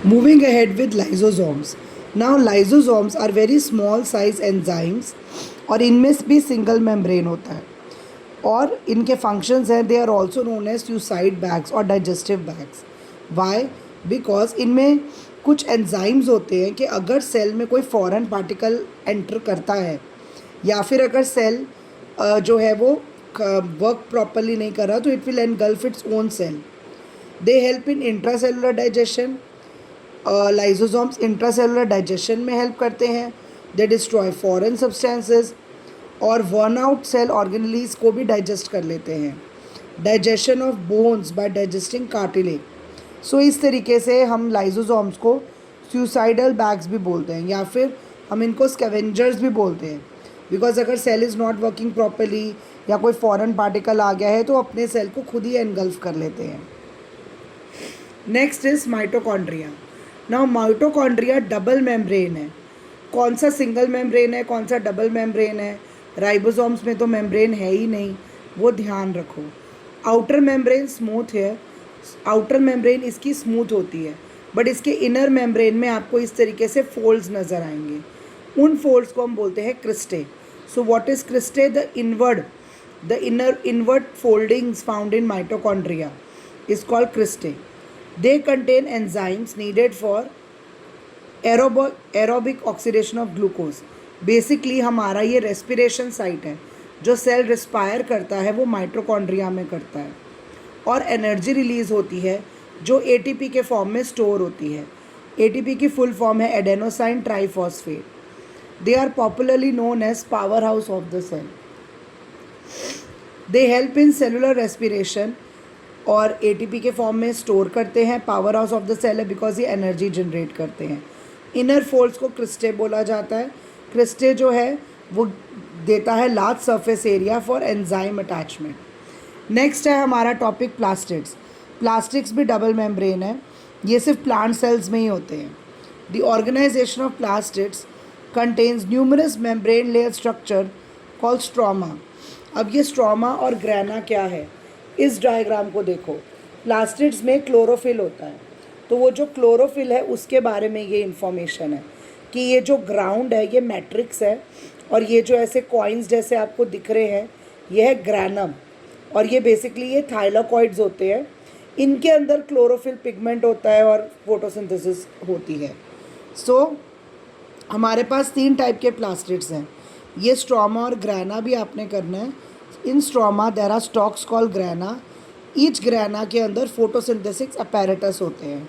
Moving ahead with lysosomes. Now lysosomes are very small size enzymes और इनमें भी single membrane होता है और इनके फंक्शंस हैं they are also known as suicide bags और डाइजेस्टिव बैग्स. वाई? बिकॉज इनमें कुछ एंजाइम्स होते हैं कि अगर सेल में कोई फॉरेन पार्टिकल एंटर करता है या फिर अगर सेल जो है वो वर्क प्रॉपरली नहीं कर रहा तो it will engulf its own cell. They help in intracellular digestion. Lysosomes intracellular digestion में हेल्प करते हैं. दे डिस्ट्रॉय फॉरेन सब्सटेंसेस और वर्न आउट सेल ऑर्गेनलीज को भी डाइजेस्ट कर लेते हैं. Digestion of bones by digesting cartilage. So इस तरीके से हम लाइसोसोम्स को सुसाइडल बैग्स भी बोलते हैं या फिर हम इनको स्कैवेंजर्स भी बोलते हैं. बिकॉज अगर cell is not working properly या कोई फॉरेन पार्टिकल आ गया है तो अपने सेल को खुद ही एनगल्फ कर लेते हैं. Next is mitochondria. Now mitochondria double membrane है. कौन सा सिंगल मेम्ब्रेन है कौन सा डबल मेम्ब्रेन है? राइबोसोम्स में तो मेम्ब्रेन है ही नहीं, वो ध्यान रखो. आउटर मेम्ब्रेन स्मूथ है. आउटर मेम्ब्रेन इसकी स्मूथ होती है बट इसके इनर मेम्ब्रेन में आपको इस तरीके से फोल्ड्स नज़र आएंगे. उन फोल्ड्स को हम बोलते हैं cristae. So what is cristae? The inner inward foldings found in mitochondria is called cristae. They contain enzymes needed for aerobic oxidation of glucose. Basically हमारा ये रेस्पिरेशन साइट है. जो सेल रिस्पायर करता है वो माइटोकॉन्ड्रिया में करता है और एनर्जी रिलीज होती है जो एटीपी के फॉर्म में स्टोर होती है. एटीपी की फुल फॉर्म है adenosine triphosphate. They are popularly known as power house of the cell. They help in cellular respiration और एटीपी के फॉर्म में स्टोर करते हैं. Power house of the cell है बिकॉज ये एनर्जी जनरेट करते हैं. इनर फोल्ड्स को क्रिस्टे बोला जाता है. क्रिस्टे जो है वो देता है large surface area for enzyme attachment. Next है हमारा टॉपिक प्लास्टिड्स. प्लास्टिड्स भी डबल मेम्ब्रेन है. ये सिर्फ प्लांट सेल्स में ही होते हैं. The organisation of plastids contains numerous membrane layer structure called stroma. अब ये स्ट्रोमा और ग्रैना क्या है? इस डायग्राम को देखो. प्लास्टिड्स में क्लोरोफिल होता है तो वो जो क्लोरोफिल है उसके बारे में ये इन्फॉर्मेशन है कि ये जो ग्राउंड है ये मैट्रिक्स है और ये जो ऐसे कॉइन्स जैसे आपको दिख रहे हैं ये है ग्रैनम और ये बेसिकली ये थाइलाकॉइड्स होते हैं. इनके अंदर क्लोरोफिल पिगमेंट होता है और फोटोसिंथेसिस होती है. सो हमारे पास 3 टाइप के प्लास्टिड्स हैं. ये स्ट्रोमा और ग्रैना भी आपने करना है. In stroma there are stalks called grana. Each grana के अंदर फोटोसिंथेसिस अपैरेटस होते हैं.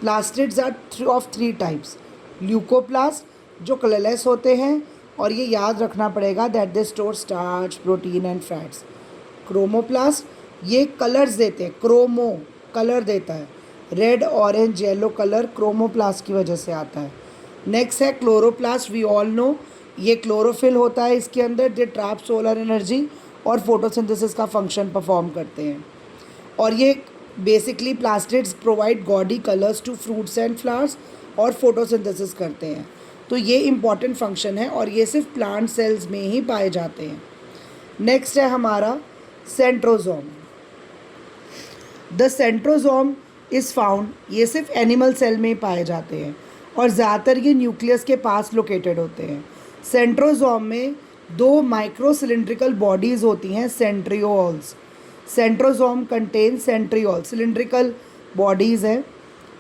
Plastids are of 3 types. Leucoplast जो कलरलेस होते हैं और ये याद रखना पड़ेगा that they store starch protein and fats. Chromoplast ये कलर्स देते हैं. क्रोमो कलर देता है. Red orange yellow colour chromoplast की वजह से आता है. नेक्स्ट है क्लोरोप्लास्ट. वी ऑल नो ये क्लोरोफिल होता है इसके अंदर. दे ट्रैप सोलर एनर्जी और फोटोसिंथेसिस का फंक्शन परफॉर्म करते हैं. और ये basically plastids provide gaudy colours to fruits and flowers और फोटोसिंथेसिस करते हैं. तो ये इम्पॉर्टेंट फंक्शन है और ये सिर्फ प्लांट सेल्स में ही पाए जाते हैं. नेक्स्ट है हमारा centrosome. The centrosome is found. ये सिर्फ एनिमल सेल में ही पाए जाते हैं और ज़्यादातर ये न्यूक्लियस के पास लोकेटेड होते हैं. सेंट्रोजोम में 2 माइक्रो सिलिंड्रिकल बॉडीज़ होती हैं centrioles. Centrosome contain centriole cylindrical bodies हैं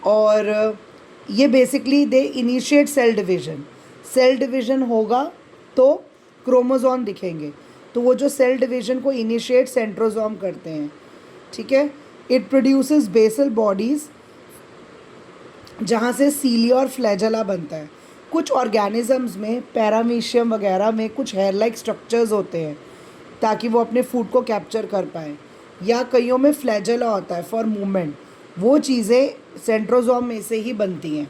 और ये basically they initiate cell division. Cell division होगा तो क्रोमोजोम दिखेंगे तो वो जो सेल डिवीजन को इनिशिएट सेंट्रोजोम करते हैं. ठीक है. इट प्रोड्यूसेस बेसल बॉडीज़ जहाँ से सीलिया और फ्लैजेला बनता है. कुछ ऑर्गेनिजम्स में पैरामीशियम वगैरह में कुछ हेयर लाइक स्ट्रक्चर्स होते हैं ताकि वो अपने फूड को कैप्चर कर पाएँ. या कईयों में फ्लैजेला होता है फॉर मूवमेंट. वो चीज़ें सेंट्रोजोम में से ही बनती हैं.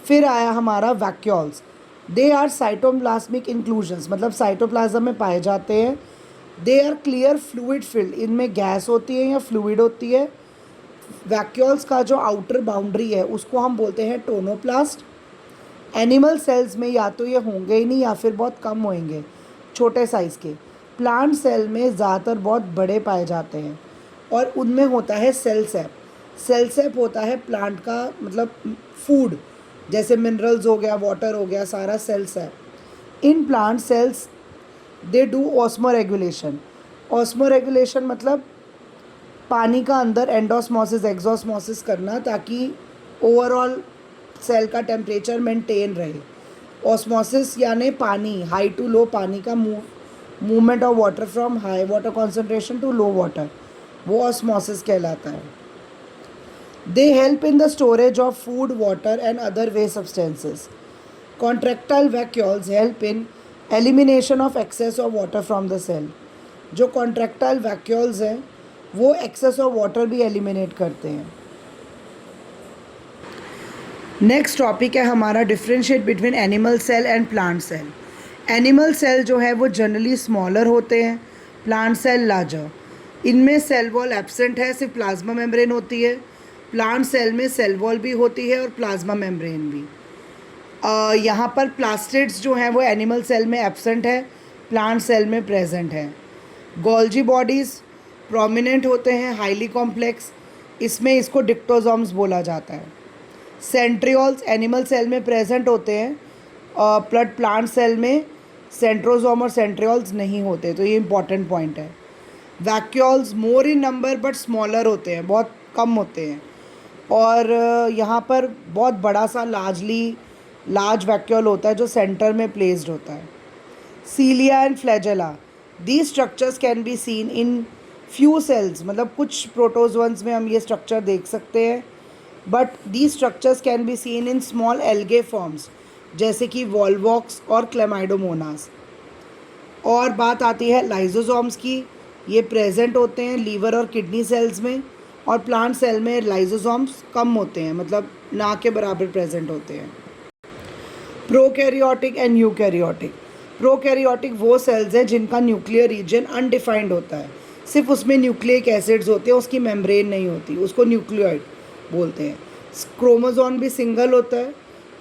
फिर आया हमारा vacuoles. They are cytoplasmic inclusions मतलब साइटोप्लाज्म में पाए जाते हैं. They are clear fluid filled. इनमें गैस होती है या फ्लूइड होती है. वैक्यूल्स का जो आउटर बाउंड्री है उसको हम बोलते हैं टोनोप्लास्ट. एनिमल सेल्स में या तो ये होंगे ही नहीं या फिर बहुत कम होंगे छोटे साइज़ के. प्लांट सेल में ज़्यादातर बहुत बड़े पाए जाते हैं और उनमें होता है सेल सैप. सेल सेप होता है प्लांट का मतलब फूड, जैसे मिनरल्स हो गया, वाटर हो गया, सारा cell sap. In plant cells they do osmoregulation. Osmoregulation मतलब पानी का अंदर एंडोस्मोसिस एक्सोस्मोसिस करना, ताकि ओवरऑल सेल का टेम्परेचर मेंटेन रहे। ऑस्मोसिस यानी पानी, हाई टू लो पानी का movement of water from high water concentration to low water, वो ऑस्मोसिस कहलाता है। They help in the storage of food, water and other waste substances. Contractile vacuoles help in elimination of access of water from the cell. जो contractile vacuoles हैं वो excess of water भी eliminate करते हैं। Next topic है हमारा differentiate between animal cell and plant cell. Animal cell जो है वो जनरली स्मॉलर होते हैं, प्लांट सेल लार्जर। इनमें सेल वॉल एब्सेंट है, सिर्फ प्लाज्मा मेम्ब्रेन होती है। प्लांट सेल में सेल वॉल भी होती है और प्लाज्मा मेम्ब्रेन भी। यहाँ पर प्लास्टिड्स जो हैं वो एनिमल सेल में एब्सेंट है, प्लांट सेल में प्रेजेंट है। गोल्जी बॉडीज़ प्रोमिनेंट होते हैं, हाईली कॉम्प्लेक्स, इसमें इसको डिक्टोजोम्स बोला जाता है। सेंट्रियोल्स एनिमल सेल में प्रेजेंट होते हैं, प्लट प्लांट सेल में सेंट्रोजोम और सेंट्रियोल्स नहीं होते, तो ये इंपॉर्टेंट पॉइंट है। Vacuoles more in number but smaller होते हैं, बहुत कम होते हैं। और यहाँ पर बहुत बड़ा सा लार्ज वैक्यूल होता है जो सेंटर में प्लेस्ड होता है। Cilia and flagella, these structures can be seen in few cells, मतलब कुछ प्रोटोजोन्स में हम ये स्ट्रक्चर देख सकते हैं, but these structures can be seen in small algae forms, जैसे कि वॉल्वॉक्स और क्लेमाइडोमोनास। और बात आती है लाइजोसोम्स की, ये प्रेजेंट होते हैं लीवर और किडनी सेल्स में, और प्लांट सेल में लाइजोसोम्स कम होते हैं, मतलब ना के बराबर प्रेजेंट होते हैं। Prokaryotic and eukaryotic. प्रोकैरियोटिक वो सेल्स हैं जिनका न्यूक्लियर रीजन अनडिफाइंड होता है, सिर्फ उसमें न्यूक्लिक एसिड्स होते हैं, उसकी मेम्ब्रेन नहीं होती, उसको न्यूक्लियोइड बोलते हैं। क्रोमोसोम भी सिंगल होता है।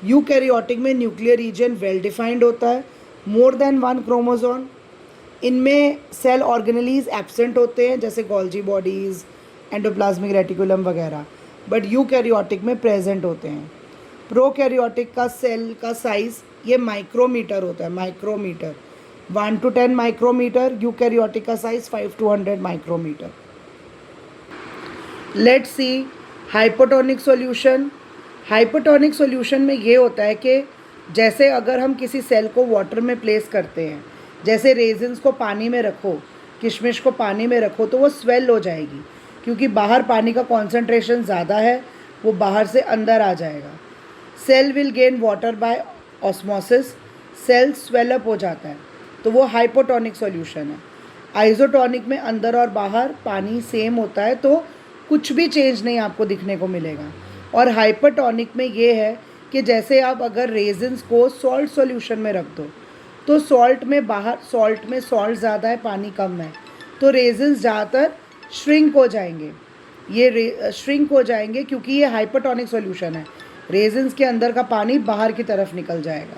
यूकैरियोटिक में न्यूक्लियर रीजन वेल डिफाइंड होता है, मोर देन वन क्रोमोसोम। इनमें सेल ऑर्गेनेलीज एब्सेंट होते हैं, जैसे गोल्जी बॉडीज़, एंडोप्लाज्मिक रेटिकुलम वगैरह, बट यूकैरियोटिक में प्रेजेंट होते हैं। प्रोकैरियोटिक का सेल का साइज़ ये माइक्रोमीटर होता है, माइक्रोमीटर 1 to 10 माइक्रोमीटर। यूकैरियोटिक का size 5 to 100 micrometre. Let's see hypotonic solution. Hypotonic solution में ये होता है कि जैसे अगर हम किसी सेल को वाटर में प्लेस करते हैं, जैसे रेजिन्स को पानी में रखो, किशमिश को पानी में रखो, तो वो स्वेल हो जाएगी, क्योंकि बाहर पानी का कॉन्सेंट्रेशन ज़्यादा है, वो बाहर से अंदर आ जाएगा। Cell will gain water by osmosis, cell swell up हो जाता है, तो वो हाइपोटोनिक सॉल्यूशन है। आइसोटोनिक में अंदर और बाहर पानी सेम होता है, तो कुछ भी चेंज नहीं आपको दिखने को मिलेगा। और हाइपरटोनिक में ये है कि जैसे आप अगर रेजिन्स को सॉल्ट सॉल्यूशन में रख दो, तो सॉल्ट में सॉल्ट ज़्यादा है, पानी कम है, तो रेजिन्स ज़्यादातर श्रिंक हो जाएंगे। ये श्रिंक हो जाएंगे क्योंकि ये हाइपरटोनिक सॉल्यूशन है, रेजिन्स के अंदर का पानी बाहर की तरफ निकल जाएगा।